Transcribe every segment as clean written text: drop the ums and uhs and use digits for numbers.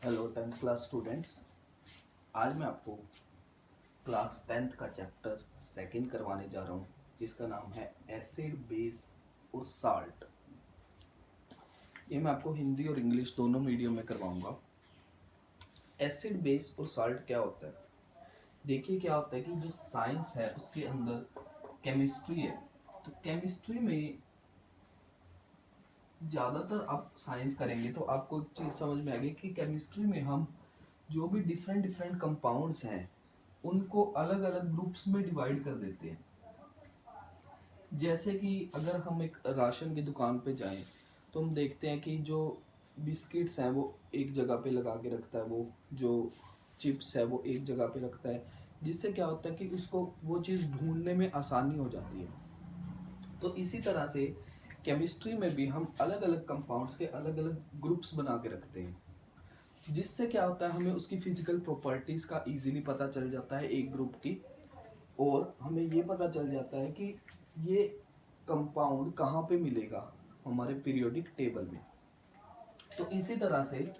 Hello 10th class students. आज मैं आपको क्लास 10th का चैप्टर सेकंड करवाने जा रहा हूँ, जिसका नाम है एसिड बेस और साल्ट। ये मैं आपको हिंदी और इंग्लिश दोनों मीडियम में करवाऊंगा। एसिड बेस और साल्ट क्या होता है? देखिए, क्या होता है कि जो साइंस है उसके अंदर केमिस्ट्री है। तो केमिस्ट्री में ज़्यादातर आप साइंस करेंगे तो आपको एक चीज़ समझ में आएगी कि केमिस्ट्री में हम जो भी डिफरेंट डिफरेंट कंपाउंड्स हैं उनको अलग अलग ग्रुप्स में डिवाइड कर देते हैं। जैसे कि अगर हम एक राशन की दुकान पे जाएं तो हम देखते हैं कि जो बिस्किट्स हैं वो एक जगह पे लगा के रखता है, वो जो चिप्स है वो एक जगह पे रखता है, जिससे क्या होता है कि उसको वो चीज़ ढूंढने में आसानी हो जाती है। तो इसी तरह से केमिस्ट्री में भी हम अलग अलग कंपाउंड्स के अलग अलग ग्रुप्स बना के रखते हैं, जिससे क्या होता है हमें उसकी फिजिकल प्रॉपर्टीज का इजीली पता चल जाता है एक ग्रुप की, और हमें ये पता चल जाता है कि ये कंपाउंड कहाँ पे मिलेगा हमारे पीरियोडिक टेबल में। तो इसी तरह से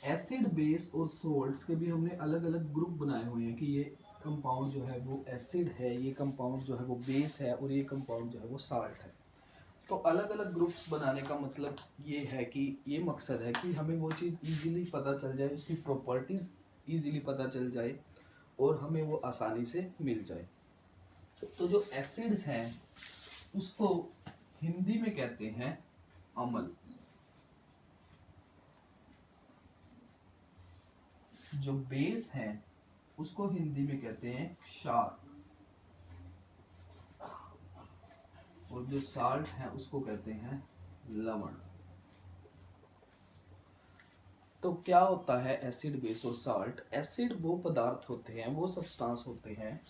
एसिड बेस और सोल्ट्स के भी हमने अलग अलग ग्रुप बनाए हुए हैं कि ये कंपाउंड जो है वो एसिड है, ये कंपाउंड जो है वो बेस है, और ये कंपाउंड जो है वो साल्ट है। तो अलग अलग ग्रुप्स बनाने का मतलब ये है कि ये मकसद है कि हमें वो चीज़ इजीली पता चल जाए, उसकी प्रॉपर्टीज इजीली पता चल जाए और हमें वो आसानी से मिल जाए। तो जो एसिड्स हैं उसको हिंदी में कहते हैं अम्ल। जो बेस है उसको हिंदी में कहते हैं क्षार, और जो साल्ट है उसको कहते हैं लवण। तो क्या होता है एसिड बेस और साल्ट? एसिड वो पदार्थ होते हैं, वो सब्सटेंस होते हैं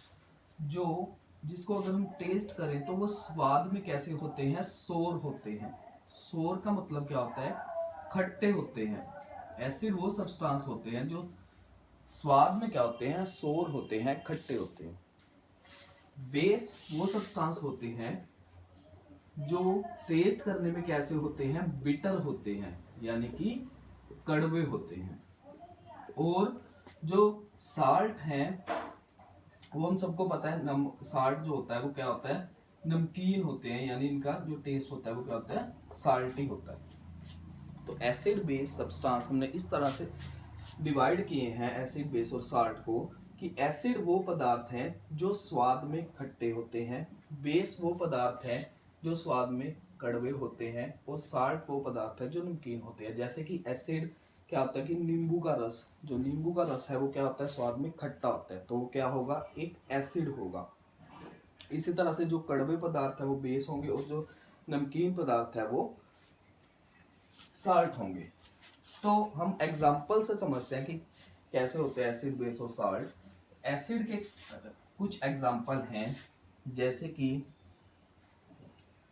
जो जिसको अगर हम टेस्ट करें तो वो स्वाद में कैसे होते हैं? सोर होते हैं। सोर का मतलब क्या होता है? खट्टे होते हैं। एसिड वो सब्सटेंस होते हैं जो स्वाद में क्या होते हैं? सोर होते हैं, खट्टे होते हैं। बेस वो सब्सटेंस होते हैं जो टेस्ट करने में कैसे होते हैं? बिटर होते हैं, यानी कि कड़वे होते हैं। और जो साल्ट हैं वो हम सबको पता है, साल्ट जो होता है वो क्या होता है? नमकीन होते हैं, यानी इनका जो टेस्ट होता है वो क्या होता है? साल्टी होता है। तो एसिड बेस सब्सटेंस हमने इस तरह से डिवाइड किए हैं एसिड बेस और साल्ट को, कि एसिड वो पदार्थ हैं जो स्वाद में खट्टे होते हैं, बेस वो पदार्थ है जो स्वाद में कड़वे होते हैं, और साल्ट वो पदार्थ है जो नमकीन होते हैं। जैसे कि एसिड क्या होता है कि नींबू का रस, जो नींबू का रस है वो क्या होता है? स्वाद में खट्टा होता है, तो वो क्या होगा? एक एसिड होगा। इसी तरह से जो कड़वे पदार्थ है वो बेस होंगे, और जो नमकीन पदार्थ है वो साल्ट होंगे। तो हम एग्जाम्पल से समझते हैं कि कैसे होते हैं एसिड बेस और साल्ट। एसिड के कुछ एग्जाम्पल हैं, जैसे कि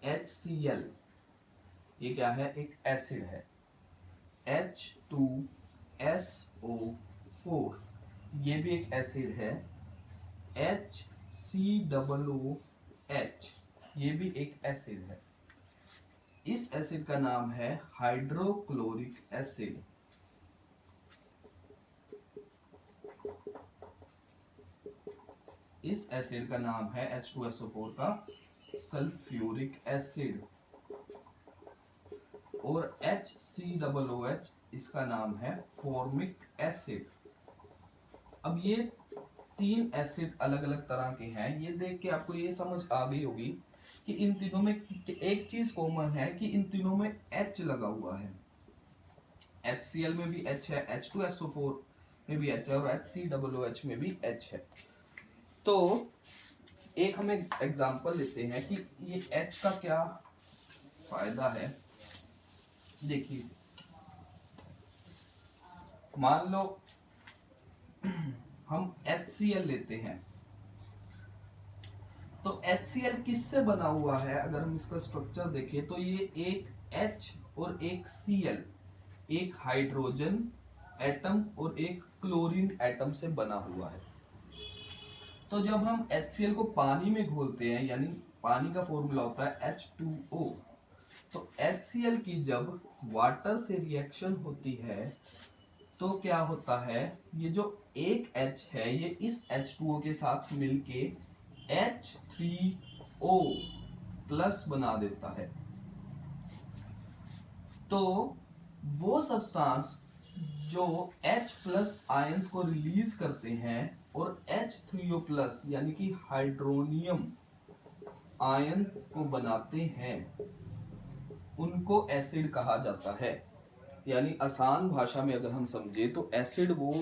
HCl, ये क्या है? एक एसिड है। H2SO4, ये भी एक एसिड है। HCOOH, ये भी एक एसिड है। इस एसिड का नाम है हाइड्रोक्लोरिक एसिड। इस एसिड का नाम है H2SO4 का सल्फ्यूरिक एसिड। और HCOOH, इसका नाम है फॉर्मिक एसिड। अब ये तीन एसिड अलग अलग तरह के हैं। ये देख के आपको ये समझ आ गई होगी कि इन तीनों में एक चीज कॉमन है कि इन तीनों में H लगा हुआ है। HCl में भी H है, H2SO4 में भी H है, और HCOOH में भी H है। तो एक हम एग्जांपल लेते हैं कि ये H का क्या फायदा है। देखिए, मान लो हम HCl लेते हैं, तो HCl किससे बना हुआ है? अगर हम इसका स्ट्रक्चर देखें तो ये एक H और एक Cl, एक हाइड्रोजन एटम और एक क्लोरीन एटम से बना हुआ है। तो जब हम HCl को पानी में घोलते हैं, यानी पानी का फॉर्मूला होता है H2O, तो HCl की जब वाटर से रिएक्शन होती है तो क्या होता है, ये जो एक H है ये इस H2O के साथ मिलके H3O प्लस बना देता है। तो वो सब्सटेंस जो H प्लस आयंस को रिलीज करते हैं और H3O प्लस यानी कि हाइड्रोनियम आयंस को बनाते हैं, उनको एसिड कहा जाता है। यानी आसान भाषा में अगर हम समझे तो एसिड वो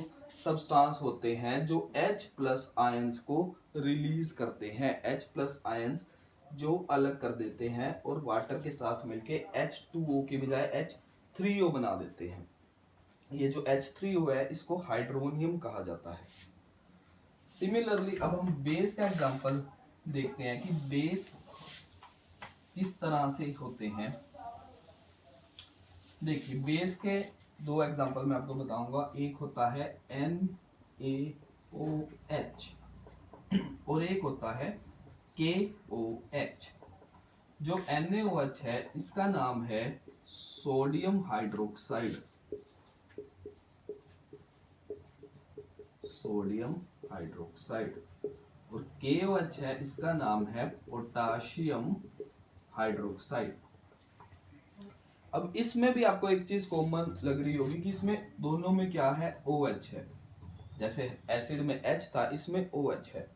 सब्सटेंस होते हैं जो H प्लस आयंस को रिलीज करते हैं, H प्लस आयंस जो अलग कर देते हैं और वाटर के साथ मिलके H2O के बजाय H3O बना देते हैं। ये जो H3O है इसको हाइड्रोनियम कहा जाता है। सिमिलरली अब हम बेस का एग्जांपल देखते हैं कि बेस किस तरह से होते हैं। देखिए बेस के दो एग्जांपल मैं आपको बताऊंगा। एक होता है NaOH और एक होता है KOH। जो NaOH है इसका नाम है सोडियम हाइड्रोक्साइड, सोडियम हाइड्रोक्साइड, और KOH है इसका नाम है पोटाशियम हाइड्रोक्साइड। अब इसमें भी आपको एक चीज कॉमन लग रही होगी कि इसमें दोनों में क्या है, OH है। जैसे एसिड में H था, इसमें OH है।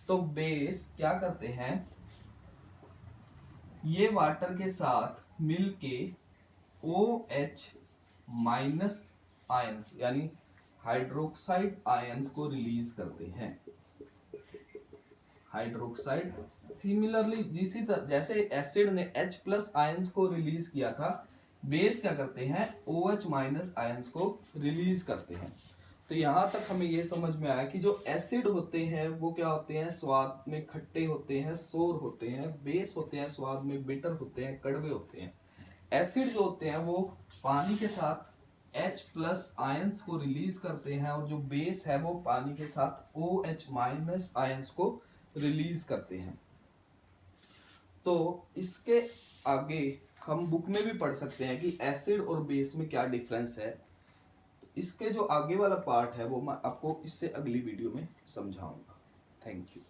तो बेस क्या करते हैं, ये वाटर के साथ मिलके OH माइनस आयंस यानी हाइड्रोक्साइड आयंस को रिलीज करते हैं। हाइड्रोक्साइड सिमिलरली जिसी तरह जैसे एसिड ने H प्लस आयंस को रिलीज किया था, बेस क्या करते हैं, OH माइनस आयंस को रिलीज करते हैं। तो यहां तक हमें यह समझ में आया कि जो एसिड होते हैं वो क्या होते हैं, स्वाद में खट्टे होते हैं, सोर होते हैं। बेस होते हैं स्वाद में बिटर होते हैं, कड़वे होते हैं। एसिड जो होते हैं वो पानी के साथ H प्लस आयंस को रिलीज करते हैं और जो बेस है वो पानी के साथ OH माइनस आयंस को रिलीज करते हैं। तो इसके आगे हम बुक में भी पढ़ सकते हैं कि एसिड और बेस में क्या डिफरेंस है। इसके जो आगे वाला पार्ट है वो मैं आपको इससे अगली वीडियो में समझाऊंगा। Thank you.